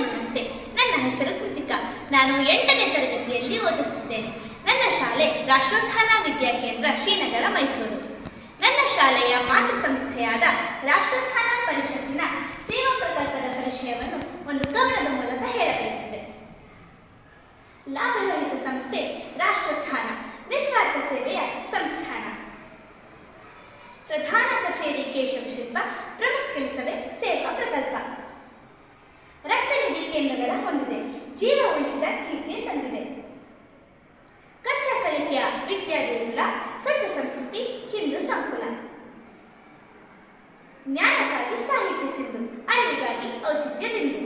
ನಮಸ್ತೆ. ನನ್ನ ಹೆಸರು ಕೃತಿಕಾ. ನಾನು 8ನೇ ತರಗತಿಯಲ್ಲಿ ಓದುತ್ತಿದ್ದೇನೆ. ನನ್ನ ಶಾಲೆ ರಾಷ್ಟ್ರೋತ್ಥಾನ ವಿದ್ಯಾಕೇಂದ್ರ ಶ್ರೀನಗರ, ಮೈಸೂರು. ನನ್ನ ಶಾಲೆಯ ಮಾತೃ ಸಂಸ್ಥೆಯಾದ ರಾಷ್ಟ್ರೋತ್ಥಾನ ಪರಿಷತ್ತಿನ ಸೇವಾ ಪ್ರಕಲ್ಪದ ಪರಿಚಯವನ್ನು ಒಂದು ಕವನದ ಮೂಲಕ ಹೇಳಬಯಸಿದೆ. ಲಾಭರಹಿತ ಸಂಸ್ಥೆ ರಾಷ್ಟ್ರೋತ್ಥಾನ, ನಿಸ್ವಾರ್ಥ ಸೇವೆಯ ಸಂಸ್ಥಾನ. ಪ್ರಧಾನ ಕಚೇರಿ ಕೇಶವ ಶಿಲ್ಪ, ಪ್ರಮುಖ ಕೆಲಸವೇ ಸೇವಾ ಪ್ರಕಲ್ಪ. ರಕ್ತನಿಧಿ ಕೇಂದ್ರಗಳ ಹೊಂದಿದೆ, ಜೀವ ಉಳಿಸಿದ ಕೀರ್ತಿ ಸಂದಿದೆ. ಕಚ್ಚಾ ಕಲಿಕೆಯ ವಿದ್ಯಾಗುರುಕುಲ, ಸ್ವಚ್ಛ ಸಂಸ್ಕೃತಿ ಹಿಂದೂ ಸಂಕುಲ. ಜ್ಞಾನಕ್ಕಾಗಿ ಸಾಹಿತ್ಯ ಸಿಂಧು, ಅರಿವಿಗಾಗಿ ಔಚಿತ್ಯ ಬಿಂದು.